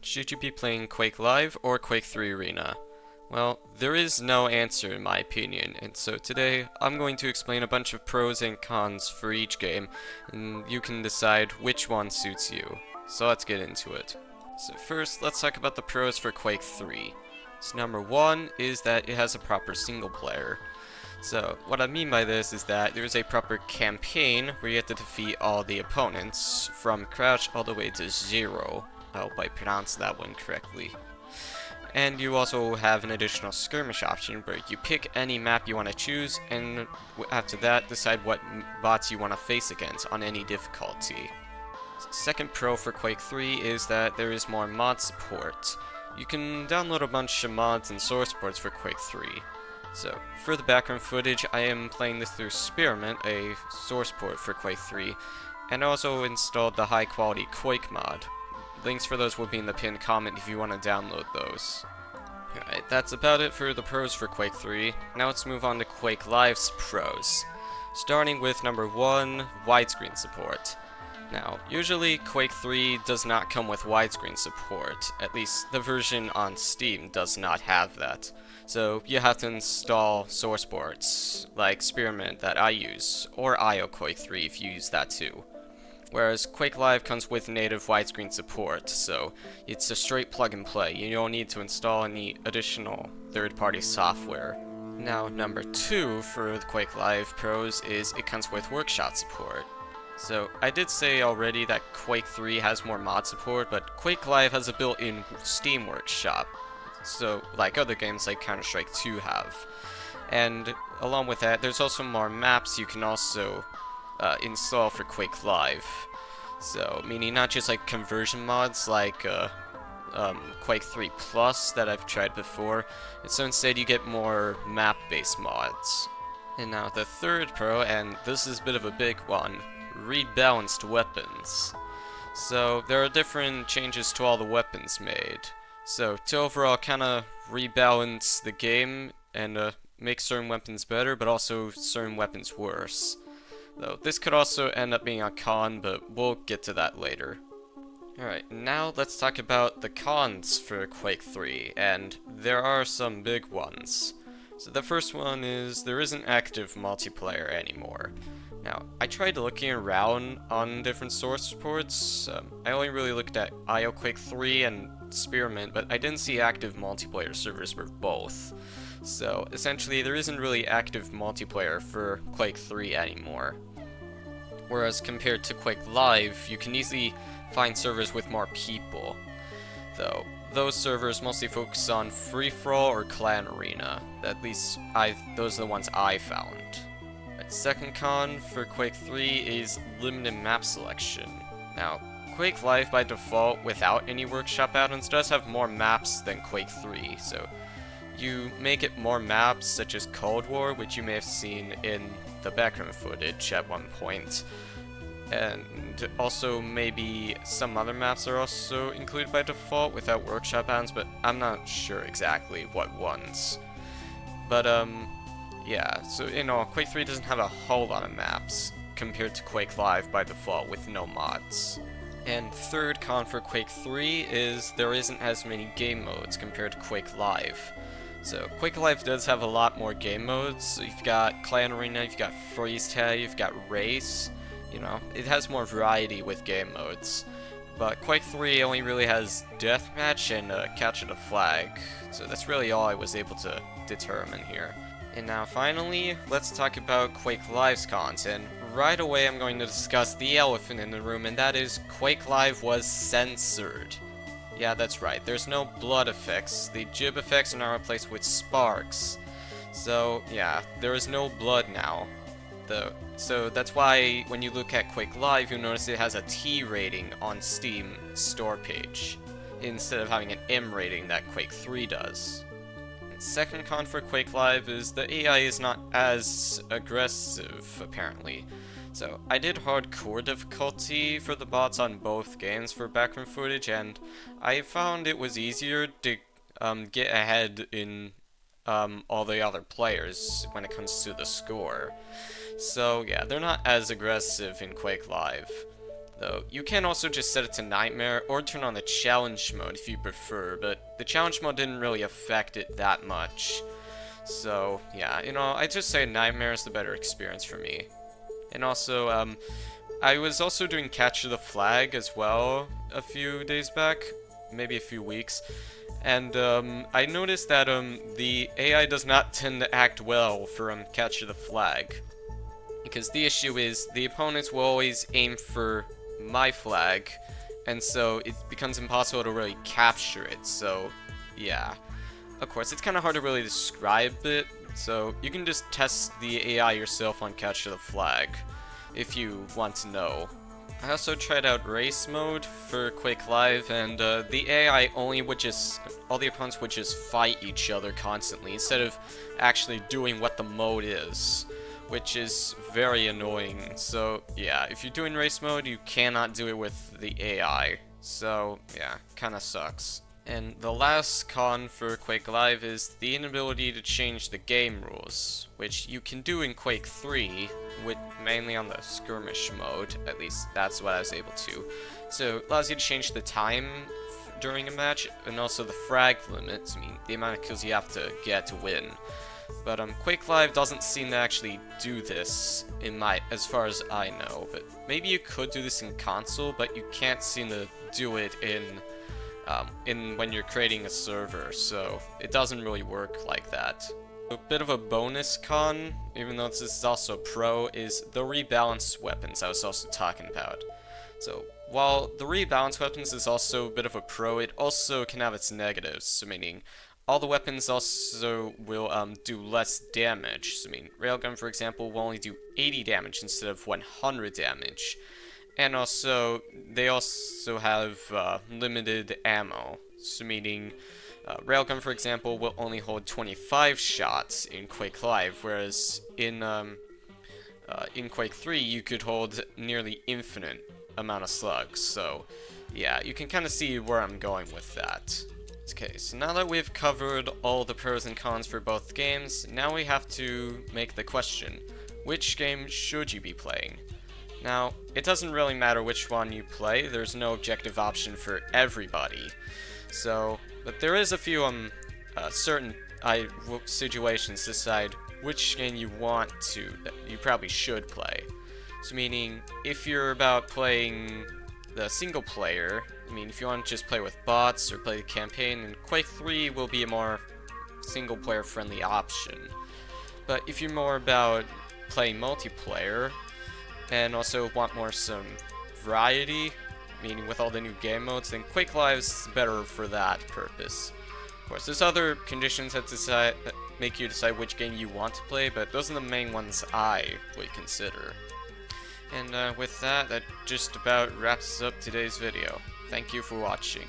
Should you be playing Quake Live or Quake 3 Arena? Well, there is no answer in my opinion, and so today I'm going to explain a bunch of pros and cons for each game, and you can decide which one suits you. So let's get into it. So first, let's talk about the pros for Quake 3. So number one is that it has a proper single player. So what I mean by this is that there's a proper campaign where you have to defeat all the opponents, from crouch all the way to zero. I hope I pronounced that one correctly. And you also have an additional skirmish option where you pick any map you want to choose, and after that decide what bots you want to face against on any difficulty. Second pro for Quake 3 is that there is more mod support. You can download a bunch of mods and source ports for Quake 3. So, for the background footage, I am playing this through Spearmint, a source port for Quake 3, and I also installed the high quality Quake mod. Links for those will be in the pinned comment if you want to download those. Alright, that's about it for the pros for Quake 3. Now let's move on to Quake Live's pros. Starting with number 1, widescreen support. Now, usually Quake 3 does not come with widescreen support, at least the version on Steam does not have that. So you have to install source ports, like Spearmint that I use, or IO Quake 3 if you use that too. Whereas Quake Live comes with native widescreen support, so it's a straight plug and play. You don't need to install any additional third-party software. Now, number 2 for the Quake Live pros is it comes with workshop support. So, I did say already that Quake 3 has more mod support, but Quake Live has a built-in Steam workshop. So, like other games like Counter-Strike 2 have. And along with that, there's also more maps you can also install for Quake Live. So, meaning not just like conversion mods like Quake III Plus that I've tried before. So instead you get more map-based mods. And now the third pro, and this is a bit of a big one, rebalanced weapons. So there are different changes to all the weapons made. So to overall kind of rebalance the game and make certain weapons better, but also certain weapons worse. Though this could also end up being a con, but we'll get to that later. Alright, now let's talk about the cons for Quake 3, and there are some big ones. So the first one is there isn't active multiplayer anymore. Now, I tried looking around on different source ports. I only really looked at IO Quake 3 and Spearmint, but I didn't see active multiplayer servers for both. So, essentially, there isn't really active multiplayer for Quake 3 anymore. Whereas, compared to Quake Live, you can easily find servers with more people. Though, those servers mostly focus on free-for-all or clan arena. At least, those are the ones I found. Second con for Quake 3 is limited map selection. Now, Quake Live by default, without any workshop add-ons, does have more maps than Quake 3, so you may get more maps such as Cold War, which you may have seen in the background footage at one point, and also maybe some other maps are also included by default without workshop add-ons, but I'm not sure exactly what ones. But yeah, so in all, Quake 3 doesn't have a whole lot of maps compared to Quake Live by default with no mods. And third con for Quake 3 is there isn't as many game modes compared to Quake Live. So Quake Live does have a lot more game modes. So you've got Clan Arena, you've got Freeze Tag, you've got Race. You know, it has more variety with game modes. But Quake 3 only really has Deathmatch and Capture the Flag. So that's really all I was able to determine here. And now finally, let's talk about Quake Live's cons, and right away I'm going to discuss the elephant in the room, and that is Quake Live was censored. Yeah, that's right, there's no blood effects, the jib effects are now replaced with sparks. So yeah, there is no blood now. So that's why when you look at Quake Live, you'll notice it has a T rating on Steam store page, instead of having an M rating that Quake 3 does. Second con for Quake Live is the AI is not as aggressive, apparently. So, I did hardcore difficulty for the bots on both games for background footage, and I found it was easier to get ahead in all the other players when it comes to the score. So, yeah, they're not as aggressive in Quake Live. Though, you can also just set it to Nightmare, or turn on the Challenge mode if you prefer, but the Challenge mode didn't really affect it that much. So, yeah, I just say Nightmare is the better experience for me. And also, I was also doing Capture the Flag as well a few days back, maybe a few weeks, and I noticed that the AI does not tend to act well for Capture the Flag. Because the issue is, the opponents will always aim for my flag, and so it becomes impossible to really capture it, so yeah. Of course, it's kind of hard to really describe it, so you can just test the AI yourself on Capture the Flag, if you want to know. I also tried out race mode for Quake Live, and the AI all the opponents would just fight each other constantly, instead of actually doing what the mode is, which is very annoying. So yeah, if you're doing race mode, you cannot do it with the AI, so yeah, kinda sucks. And the last con for Quake Live is the inability to change the game rules, which you can do in Quake 3, mainly on the skirmish mode, at least that's what I was able to. So it allows you to change the time during a match, and also the frag limits, the amount of kills you have to get to win. But Quake Live doesn't seem to actually do this, as far as I know. But maybe you could do this in console, but you can't seem to do it when you're creating a server, so it doesn't really work like that. A bit of a bonus con, even though this is also pro, is the rebalanced weapons I was also talking about. So, while the rebalanced weapons is also a bit of a pro, it also can have its negatives, so meaning all the weapons also will do less damage. So, Railgun, for example, will only do 80 damage instead of 100 damage. And also, they also have limited ammo. So, meaning, Railgun, for example, will only hold 25 shots in Quake Live, whereas in Quake 3, you could hold nearly infinite amount of slugs. So, yeah, you can kind of see where I'm going with that. Okay, so now that we've covered all the pros and cons for both games, now we have to make the question, which game should you be playing? Now, it doesn't really matter which one you play, there's no objective option for everybody. So, but there is a few certain situations to decide which game you that you probably should play. So meaning, if you're about playing the single player, if you want to just play with bots or play the campaign, then Quake 3 will be a more single player friendly option. But if you're more about playing multiplayer, and also want some variety, meaning with all the new game modes, then Quake Live is better for that purpose. Of course, there's other conditions that make you decide which game you want to play, but those are the main ones I would consider. And with that just about wraps up today's video. Thank you for watching.